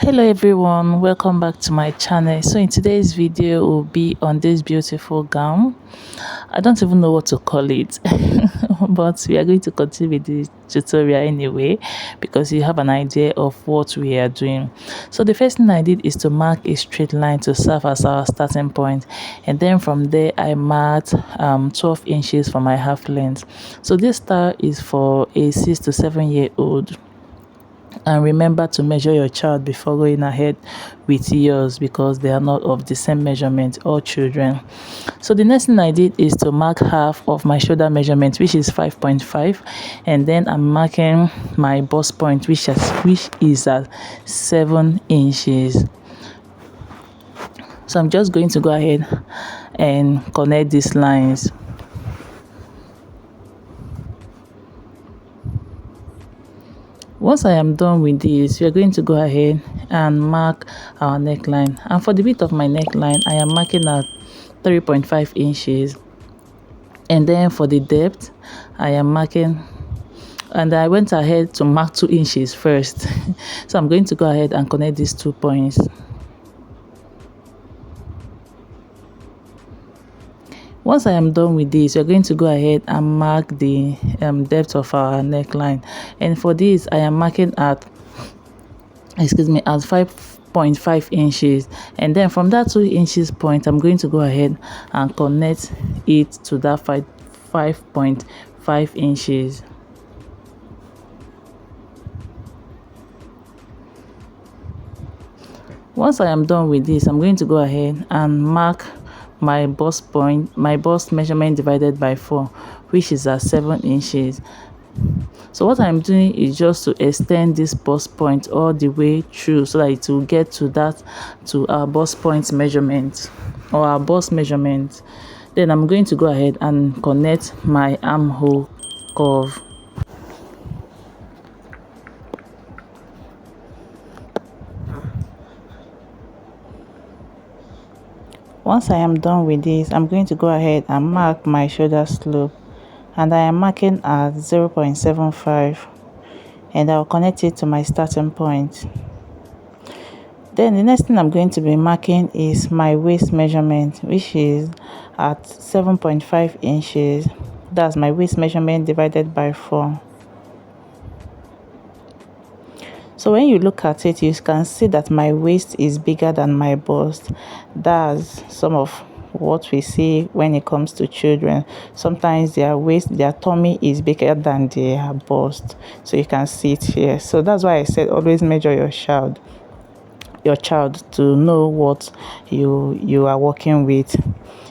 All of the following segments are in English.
Hello everyone, welcome back to my channel. So in today's video will be on this beautiful gown. I don't even know what to call it but we are going to continue with the tutorial anyway because you have an idea of what we are doing. So the first thing I did is to mark a straight line to serve as our starting point, and then from there I marked 12 inches for my half length. So this style is for a 6 to 7 year old. And remember to measure your child before going ahead with yours because they are not of the same measurement, all children. So the next thing I did is to mark half of my shoulder measurement, which is 5.5, and then I'm marking my bust point, which is at 7 inches. So I'm just going to go ahead and connect these lines. Once I am done with this, we are going to go ahead and mark our neckline. And for the width of my neckline, I am marking at 3.5 inches. And then for the depth, I am marking, and I went ahead to mark 2 inches first. So I'm going to go ahead and connect these 2 points. Once I am done with this, we're going to go ahead and mark the depth of our neckline, and for this I am marking at 5.5 inches, and then from that 2 inches point I'm going to go ahead and connect it to that 5.5 inches. Once I am done with this, I'm going to go ahead and mark my bust point, my bust measurement divided by 4, which is at 7 inches. So what I'm doing is just to extend this bust point all the way through so that it will get to our bust point measurement or our bust measurement. Then I'm going to go ahead and connect my armhole curve. Once I am done with this, I'm going to go ahead and mark my shoulder slope, and I am marking at 0.75, and I'll connect it to my starting point. Then the next thing I'm going to be marking is my waist measurement, which is at 7.5 inches. That's my waist measurement divided by 4. So when you look at it, you can see that my waist is bigger than my bust. That's some of what we see when it comes to children. Sometimes their waist, their tummy is bigger than their bust. So you can see it here. So that's why I said always measure your child to know what you are working with.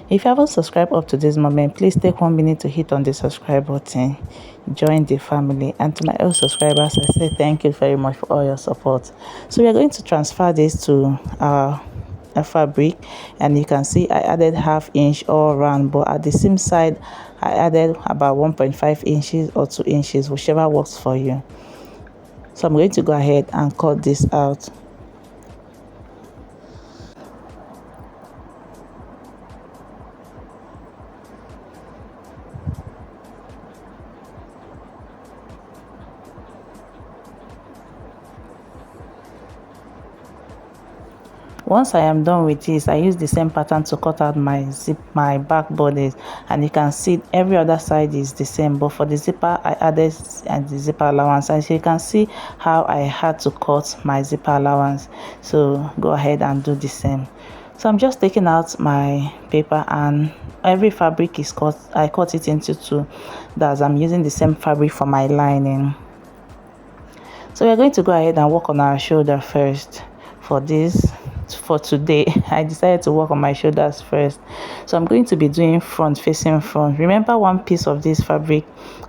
If you haven't subscribed up to this moment, please take 1 minute to hit on the subscribe button, join the family. And to my old subscribers, I say thank you very much for all your support. So we are going to transfer this to our fabric, and you can see I added ½ inch all around, but at the seam side I added about 1.5 inches or 2 inches, whichever works for you. So I'm going to go ahead and cut this out. Once I am done with this, I use the same pattern to cut out my back bodice, and you can see every other side is the same, but for the zipper I added the zipper allowance, and so you can see how I had to cut my zipper allowance. So go ahead and do the same. So I'm just taking out my paper, and every fabric is cut. I cut it into 2. That's I'm using the same fabric for my lining. So we're going to go ahead and work on our shoulder first. For today I decided to work on my shoulders first, so I'm going to be doing front facing front. Remember, one piece of this fabric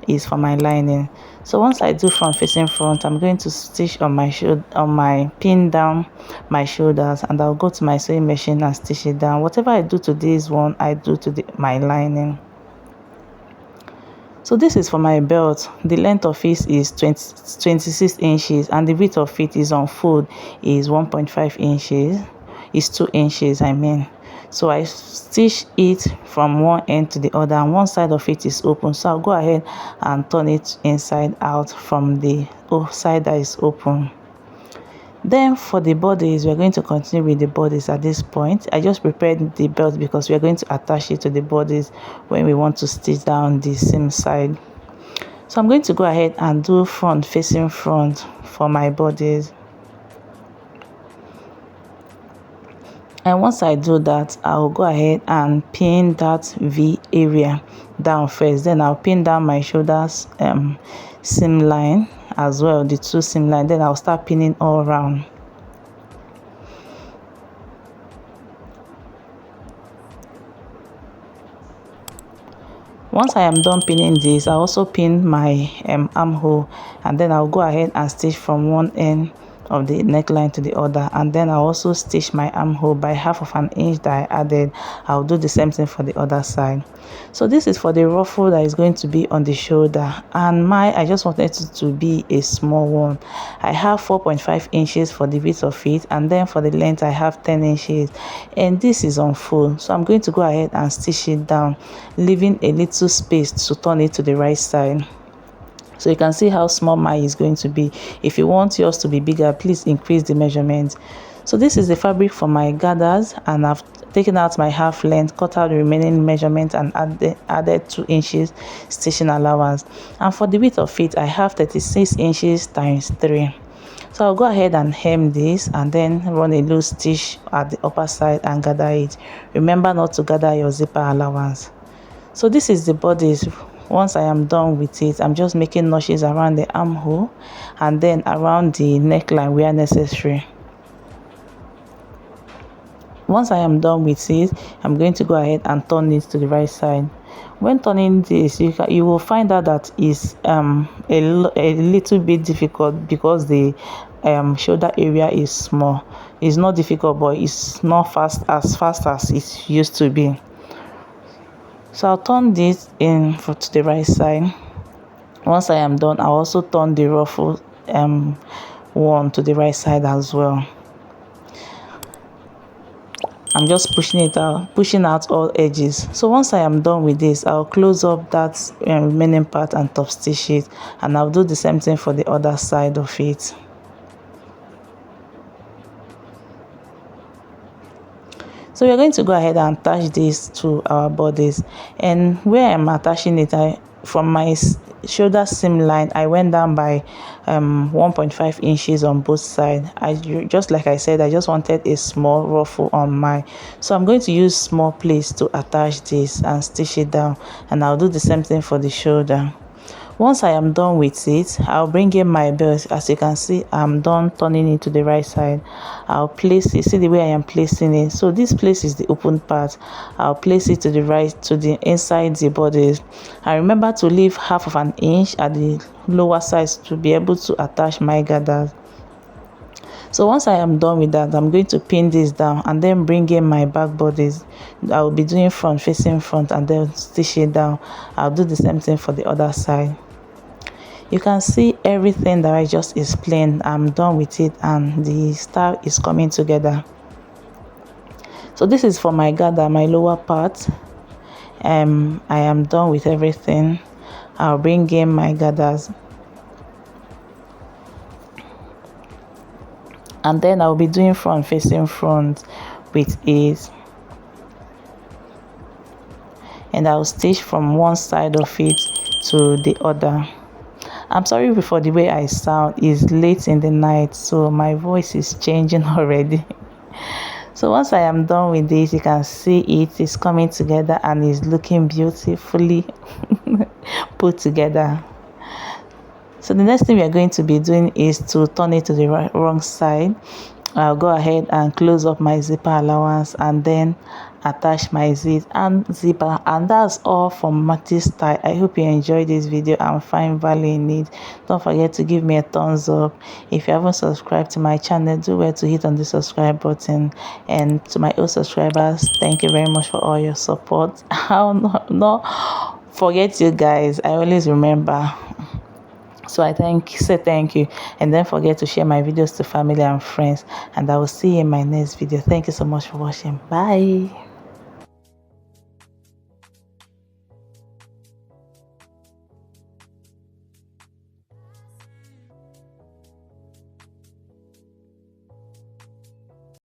is for my lining. So once I do front facing front, I'm going to stitch on my pin down my shoulders, and I'll go to my sewing machine and stitch it down. Whatever I do to this one, I do to my lining. So this is for my belt. The length of it is 26 inches, and the width of it is on fold is 1.5 inches. It's 2 inches, I mean. So I stitch it from one end to the other, and one side of it is open. So I'll go ahead and turn it inside out from the side that is open. Then for the bodies, we're going to continue with the bodies at this point. I just prepared the belt because we're going to attach it to the bodies when we want to stitch down the seam side. So I'm going to go ahead and do front facing front for my bodies. And once I do that, I'll go ahead and pin that V area down first. Then I'll pin down my shoulders seam line as well, the two seam line. Then I'll start pinning all around. Once I am done pinning this, I also pin my armhole, and then I'll go ahead and stitch from one end of the neckline to the other, and then I'll also stitch my armhole by 1/2 an inch that I added. I'll do the same thing for the other side. So this is for the ruffle that is going to be on the shoulder, and I just wanted it to be a small one. I have 4.5 inches for the width of it, and then for the length I have 10 inches, and this is on full. So I'm going to go ahead and stitch it down, leaving a little space to turn it to the right side. So you can see how small mine is going to be. If you want yours to be bigger, please increase the measurement. So this is the fabric for my gathers, and I've taken out my half length, cut out the remaining measurement, and added 2 inches stitching allowance. And for the width of it, I have 36 inches times 3. So I'll go ahead and hem this and then run a loose stitch at the upper side and gather it. Remember not to gather your zipper allowance. So this is the bodice. Once I am done with it, I'm just making notches around the armhole and then around the neckline where necessary. Once I am done with it, I'm going to go ahead and turn it to the right side. When turning this, you will find out that it's a little bit difficult because the shoulder area is small. It's not difficult, but it's not as fast as it used to be. So I'll turn this in to the right side. Once I am done, I'll also turn the ruffle one to the right side as well. I'm just pushing out all edges. So once I am done with this, I'll close up that remaining part and top stitch it, and I'll do the same thing for the other side of it. So we're going to go ahead and attach this to our bodice, and where I'm attaching it, from my shoulder seam line, I went down by 1.5 inches on both sides. Just like I said, I just wanted a small ruffle on mine, so I'm going to use small place to attach this and stitch it down, and I'll do the same thing for the shoulder. Once I am done with it, I'll bring in my belt. As you can see, I'm done turning it to the right side. I'll place it, see the way I am placing it. So this place is the open part. I'll place it to the right, to the inside the bodice. And remember to leave 1/2 an inch at the lower side to be able to attach my gathers. So once I am done with that, I'm going to pin this down and then bring in my back bodice. I will be doing front facing front and then stitch it down. I'll do the same thing for the other side. You can see everything that I just explained. I'm done with it and the style is coming together. So this is for my gather, my lower part. I am done with everything. I'll bring in my gathers, and then I'll be doing front facing front with it, and I'll stitch from one side of it to the other. I'm sorry for the way I sound. It's late in the night, so my voice is changing already. So once I am done with this, you can see it is coming together and is looking beautifully put together. So the next thing we are going to be doing is to turn it to the wrong side. I'll go ahead and close up my zipper allowance and then attach my zip and zipper, and that's all from MAKY'S style. I hope you enjoyed this video and find value in it. Don't forget to give me a thumbs up. If you haven't subscribed to my channel, do well to hit on the subscribe button. And to my old subscribers, thank you very much for all your support. I'll not forget you guys. I always remember. So I say thank you, and don't forget to share my videos to family and friends, and I will see you in my next video. Thank you so much for watching. Bye.